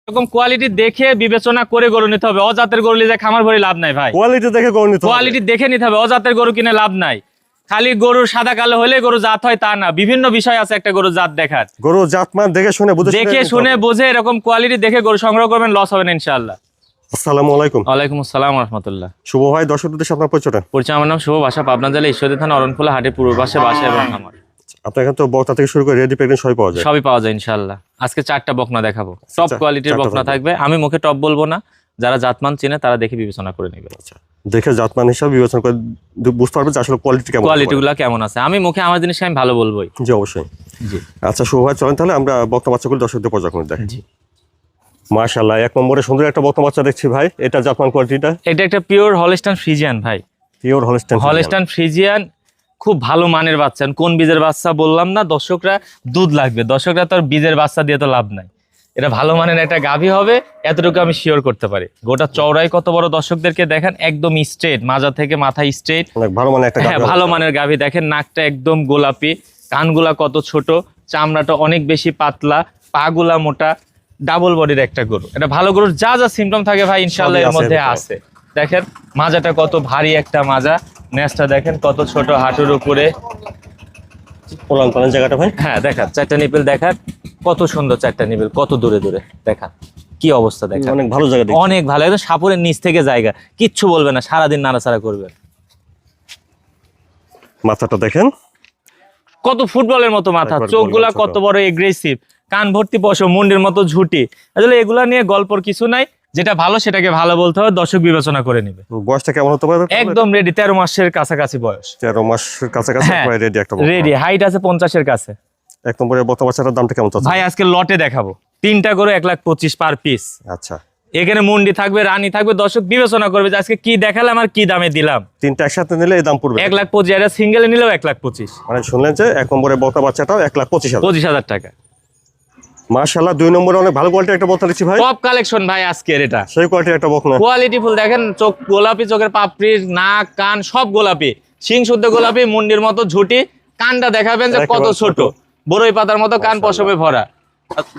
এরকম কোয়ালিটি দেখে বিবেচনা করে গরু নিতে হবে। অজাতের গরু নিলে খামার ভরে লাভ নাই ভাই। কোয়ালিটি দেখে গরু নিতে হবে, কোয়ালিটি দেখে নিতে হবে। অজাতের গরু কিনে লাভ নাই। খালি গরু সাদা কালো হলে গরু জাত হয় তা না, বিভিন্ন বিষয় আছে একটা গরু জাত দেখার। গরু জাতমান দেখে শুনে বুঝে দেখে শুনে বুঝে এরকম কোয়ালিটি দেখে গরু সংগ্রহ করবেন, লস হবে না ইনশাআল্লাহ। আসসালামু আলাইকুম। ওয়ালাইকুম আসসালাম ওয়া রাহমাতুল্লাহ। শুভ ভাই, দর্শকদের উদ্দেশ্যে আপনার পরিচয়টা। পরিচয়, আমার নাম শুভ, বাসা পাবনা জেলা ঈশ্বরদী থানা অরণখোলা হাটের পূর্ব পাশে বাসা এবং খামার। আপনার এখানে তো বকনা থেকে শুরু করে রেডি প্রেগনেন্ট সবই পাওয়া যায়। সবই পাওয়া যায় ইনশাআল্লাহ। আজকে 4টা বকনা দেখাবো, টপ কোয়ালিটির চারটা বকনা থাকবে। আমি মুখে টপ বলবো না, যারা জাতমান চিনে তারা দেখে বিবেচনা করে নেবে। আচ্ছা, দেখে জাতমান হিসাবে বিবেচনা করে বুঝতে পারবে যে আসলে কোয়ালিটি কেমন, কোয়ালিটিগুলো কেমন আছে। আমি মুখে আমার জিনিসকে আমি ভালো বলবোই। জি অবশ্যই। জি আচ্ছা শুভ ভাই, চলেন তাহলে আমরা বকনা বাচ্চাগুলো দর্শকদের পর্যবেক্ষণ দেখি। জি, মাশাআল্লাহ, এক নম্বরে সুন্দর একটা বকনা বাচ্চা দেখছি ভাই। এটা জাতমান কোয়ালিটিটা? এটা একটা পিওর হলস্টাইন ফ্রিজিয়ান ভাই। Pure Holstein. হলস্টাইন ফ্রিজিয়ান খুব ভালো মানের বাচ্চা। কোন বীজের বাচ্চা বললাম না, দর্শকরা দুধ লাগবে, দর্শকরা তো বীজের বাচ্চা দিয়ে তো লাভ নাই। এটা ভালো মানের একটা গাভী হবে, এতটুকু আমি শিওর করতে পারি। গোটা চওড়াই কত বড় দর্শকদেরকে দেখেন, একদম স্ট্রেট, মাজা থেকে মাথা স্ট্রেট, অনেক ভালো মানের একটা হ্যাঁ ভালো মানের গাভী। দেখেন নাকটা একদম গোলাপি, কানগুলা কত ছোট, চামড়াটা অনেক বেশি পাতলা, পাগুলা মোটা, ডাবল বডির একটা গরু। এটা ভালো গরুর যা যা সিমটম থাকে ভাই ইনশাআল্লাহ এর মধ্যে আছে। দেখেন মাজাটা কত ভারী একটা মাজা, নেসটা দেখেন কত ছোট, হাঁটুর উপরে পোলান পালান জায়গাটা ভাই। হ্যাঁ দেখান, 4টা নিপেল দেখান, কত সুন্দর 4টা নিপেল, কত দূরে দূরে দেখান, কি অবস্থা দেখেন। অনেক ভালো জায়গা দেখছি। অনেক ভালো, একদম সাপুরের নিচ থেকে জায়গা, কিচ্ছু বলবে না, সারাদিন নাড়াচাড়া করবেন। মাথাটা দেখেন কত ফুটবলের মতো মাথা, একবার চোখগুলা বললাম কত বড় এগ্রেসিভ, কান ভর্তি পশম, মুন্ডির মতো ঝুটি। আসলে এগুলা নিয়ে গল্পর কিছু নাই, যেটা ভালো সেটাকে ভালো বলতে হবে, দর্শক বিবেচনা করে নেবে। বয়সটা কেমন হতে পারে? একদম রেডি, 13 মাসের কাছাকাছি বয়স। 13 মাসের কাছাকাছি হ্যাঁ, রেডি একটা রেডি, হাইট আছে 50-এর কাছে। এক নম্বরে বকনা বাচ্চাটার দামটা কেমন চাচ্ছেন ভাই আজকে লটে দেখাবো, 3টা করে 1,25,000 পার পিস। আচ্ছা, এখানে মুন্ডি থাকবে, রানী থাকবে, দর্শক বিবেচনা করবে যে আজকে কি দেখালাম আর কি দামে দিলাম। তিনটা একসাথে নিলে এই দাম পড়বে 1,25,000, এটা সিঙ্গেলে নিলেও 1,25,000। মানে শুনলেন যে এক নম্বরে বকনা বাচ্চাটাও 1,25,000। 25,000 টাকা। মাশাআল্লাহ, 2 নম্বরে অনেক ভালো কোয়ালিটির একটা বকনা দেখছি ভাই। টপ কালেকশন ভাই আজকের এটা, সেই কোয়ালিটির একটা বকনা। Quality full. দেখেন চোখ গোলাপি, চোখের পাপড়ি, নাক, কান সব গোলাপি, শিং শুদ্ধ গোলাপি, মুন্ডির মতো ঝুটি, কানটা দেখাবেন যে কত ছোট, বড়ই পাতার মতো কান, পশমে ভরা।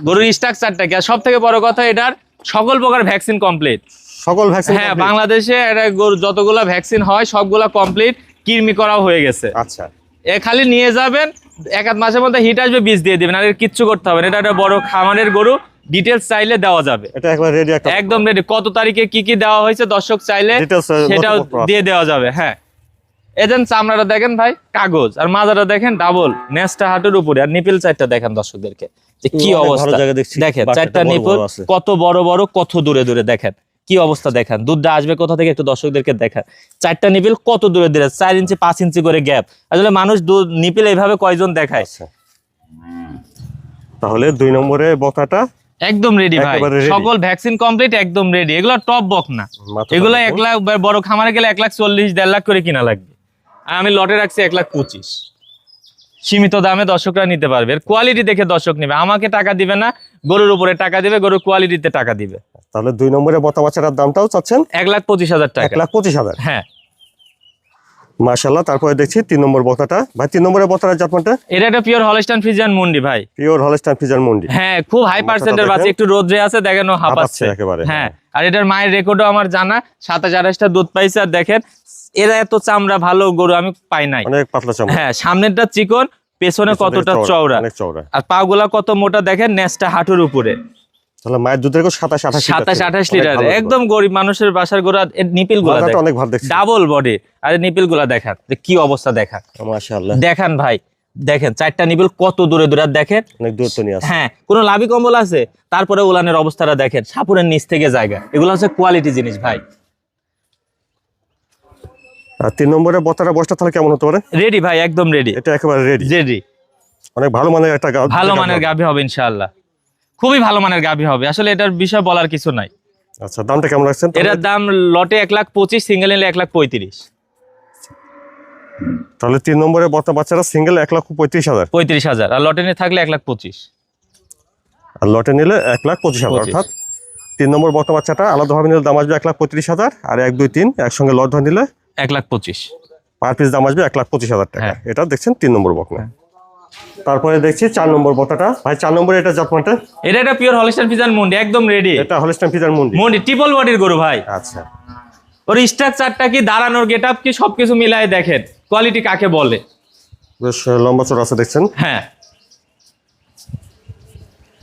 গরুর স্ট্রাকচারটা কি, সব থেকে বড় কথা এটার সকল প্রকার ভ্যাকসিন কমপ্লিট। সকল ভ্যাকসিন? হ্যাঁ, বাংলাদেশে এটা গরু যতগুলা ভ্যাকসিন হয় সবগুলা কমপ্লিট, কৃমি করাও হয়ে গেছে। আচ্ছা, এ খালি নিয়ে যাবেন, 1-8 মাসের মধ্যে হিট আসবে, বীজ দিয়ে দিবেন, আর এর কিচ্ছু করতে হবে না। এটা একটা বড় খামারের গরু, ডিটেলস চাইলে দেওয়া যাবে। এটা একবার রেডি একটা একদম রেডি, কত তারিখে কি কি দেওয়া হয়েছে দর্শক চাইলে Details, সেটাও নতুন দিয়ে দেওয়া যাবে। হ্যাঁ, এজেন্ট চামড়াটা দেখেন ভাই কাগজ, আর মাজাটা দেখেন ডাবল, নেসটা হাঁটুর উপরে, আর নিপিল 4টা দেখেন দর্শকদেরকে যে কি অনেক ভালো অবস্থা। জায়গা দেখছি। দেখেন বাচ্চাটা 4টা বড় নিপিল বড় আছে। কত বড় বড়, কত দূরে দূরে, দেখেন কি অবস্থা। দেখেন দুধটা আসবে কোথা থেকে, একটু দর্শকদেরকে দেখান। 4টা নিপিল কত দূরে দূরে, 4 ইঞ্চি 5 ইঞ্চি করে গ্যাপ। আসলে মানুষ দুধ নিপিল এইভাবে কয়জন দেখায়। আচ্ছা, তাহলে 2 নম্বরে বকনাটা একদম রেডি ভাই, একেবারে ready। সকল ভ্যাকসিন কমপ্লিট, একদম রেডি। এগুলো টপ বক না, মাথাটা এগুলো দেখুন। 1 লাখ, বড় খামারে গেলে 1,40,000 1.5 লাখ করে কিনা লাগবে। আর আমি লটে রাখছি 1,25,000, সীমিত দামে দর্শকরা নিতে পারবে। এর কোয়ালিটি দেখে দর্শক নেবে, আমাকে টাকা দিবে না, গরুর উপরে টাকা দিবে, গরুর কোয়ালিটিতে টাকা দিবে। তাহলে 2 নম্বরে বকনা বাচ্চাটার দামটাও চাচ্ছেন 1,25,000 টাকা। 1,25,000। হ্যাঁ, মাশাআল্লাহ, তারপরে দেখছি 3 নম্বর বকনাটা ভাই। 3 নম্বরে বকনার জাতমানটা? এটা একটা পিওর হলস্টাইন ফ্রিজিয়ান মুন্ডি ভাই। পিওর হলস্টাইন ফ্রিজিয়ান মুন্ডি। হ্যাঁ, খুব হাই পার্সেন্টের বাচ্চা, একটু রোদ্রে আছে, দেখেন ও হাঁপাচ্ছে একেবারে। হ্যাঁ, আর এটার মায়ের রেকর্ডও আমার জানা, 27-28টা দুধ পাইছে। আর দেখেন এরা এত চামড়া ভালো গরু আমি পাই নাই। অনেক পাতলা চামড়া। হ্যাঁ, সামনেরটা চিকন, পেছনে কতটা চওড়া, অনেক চওড়া, আর পাগুলা কত মোটা, দেখেন নেসটা হাঁটুর উপরে। তাহলে মায়ের দুধের 27-28 লিটার, একদম গরিব মানুষের বাসার গরু। নিপিল গুলা অনেক ভালো দেখছি, ডাবল বডি, আর নিপিল গুলা দেখান যে কি অবস্থা। দেখান মাশাআল্লাহ, দেখান ভাই, দেখেন 4টা নিপিল কত দূরে দূরে, আর দেখেন অনেক দূরত্ব নিয়ে আছে। হ্যাঁ, কোনো লাভি কম্বল আছে, তারপরে উলানের অবস্থাটা দেখেন, সাপুরের নিচ থেকে জায়গা। এগুলো হচ্ছে কোয়ালিটি জিনিস ভাই। আর 3 নম্বরে বকনাটা বয়সটা তাহলে কেমন হতে পারে? রেডি ভাই, একদম রেডি। এটা একেবারে রেডি। রেডি, অনেক ভালো মানের একটা ভালো মানের গাভী হবে ইনশাআল্লাহ, খুবই ভালো মানের গাভী হবে। আসলে এটার বিষয় বলার কিছু নাই। আচ্ছা, দামটা কেমন রাখছেন? এটার দাম লটে 1,25,000, সিঙ্গেল নিলে 1,35,000। তাহলে 3 নম্বরে বকনা বাচ্চাটা সিঙ্গেল 1,35,000, 35,000, আর লটে নিয়ে থাকলে 1,25,000। আর লটে নিলে 1,25,000। অর্থাৎ 3 নম্বর বকনা বাচ্চাটা আলাদাভাবে নিলে দাম আসবে 1,35,000, আর 1, 2, 3 একসঙ্গে লট ধরে নিলে 1,25,000 পার পিস দাম আসবে 1,25,000 টাকা। হ্যাঁ। এটা দেখছেন 3 নম্বর বকনা। তারপরে দেখছি 4 নম্বর বকনাটা ভাই। 4 নম্বরে এটা জাতমানটা এটা একটা পিওর হলিস্টাইন ফ্রিজিয়ান মুন্ডি, একদম রেডি। এটা হলিস্টাইন ফ্রিজিয়ান মুন্ডি। মুন্ডি ট্রিপল বডির গরু ভাই। আচ্ছা, ওর স্ট্রাকচারটা কি, দাঁড়ানোর গেটআপ কি, সবকিছু মিলায় দেখেন কোয়ালিটি কাকে বলে। বেশ লম্বা চড়া আছে দেখছেন। হ্যাঁ,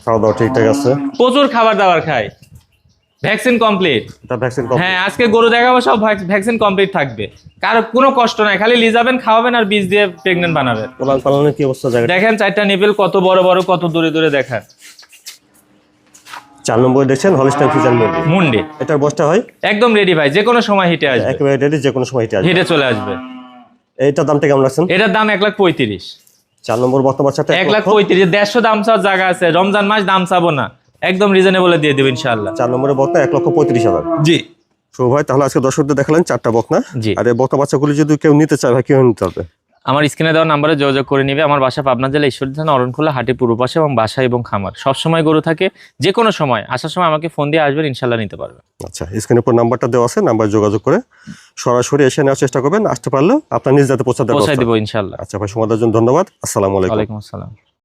খাওয়া দাওয়া ঠিকঠাক আছে, প্রচুর খাবার দাবার খায়, ভ্যাকসিন কমপ্লিট। এটা ভ্যাকসিন হ্যাঁ, আজকে গরু দেখাবো সব ভ্যাকসিন কমপ্লিট থাকবে, কারো কোনো কষ্ট নাই, খালি লিজাবেন, খাওয়াবেন আর বীজ দিয়ে প্রেগনেন্ট বানাবেন। উলান পালানের কি অবস্থা জায়গা? দেখেন 4টা নিপেল কত বড় বড়, কত দূরে দূরে দেখেন। 4 নম্বরে দেখছেন হলিস্টাইন ফ্রিজিয়ান মুন্ডি। মুন্ডি এটার বয়সটা হয় একদম রেডি ভাই, যে কোনো সময় হিটে আসবে, একেবারে রেডি, যে কোনো সময় এটা আসবে। হিটে চলে আসবে। এইটার দামটা কেমন রাখছেন? এটার দাম 1,35,000। 4 নম্বর বর্তমান বাচ্চাটা 1,35,000, 150 দাম চাওয়ার জায়গা আছে, রমজান মাস দাম চাবো না, একদম রিজনেবল দিয়ে দেবো ইনশাআল্লাহ। 4 নম্বরে বকনা 1,35,000। জি শুভ ভাই, তাহলে আজকে দর্শকদের দেখালেন 4টা বকনা। জি। আর এই বকনা বাচ্চাগুলি যদি কেউ নিতে চায় ভাই, কেউ নিতে পারবে? আমার স্ক্রিনে দেওয়া নাম্বারে যোগাযোগ করে নিবে। আমার বাসা পাবনা জেলা ঈশ্বরদী থানা অরণখোলা হাটে পূর্ব পাশে, এবং বাসা এবং খামার সবসময় গরু থাকে, যে কোনো সময় আসার সময় আমাকে ফোন দিয়ে আসবেন, ইনশাল্লাহ নিতে পারবে। আচ্ছা, স্ক্রিনের উপর নাম্বারটা দেওয়া আছে, নাম্বার যোগাযোগ করে সরাসরি এসে নেওয়ার চেষ্টা করবেন। আসতে পারলেও আপনার নিজ যাতে পৌঁছাতে পৌঁছায় দেবো ইনশাল্লাহ। আচ্ছা ভাই, সময় দেওয়ার জন্য ধন্যবাদ। আসসালামু আলাইকুম। ওয়ালাইকুম আসসালাম।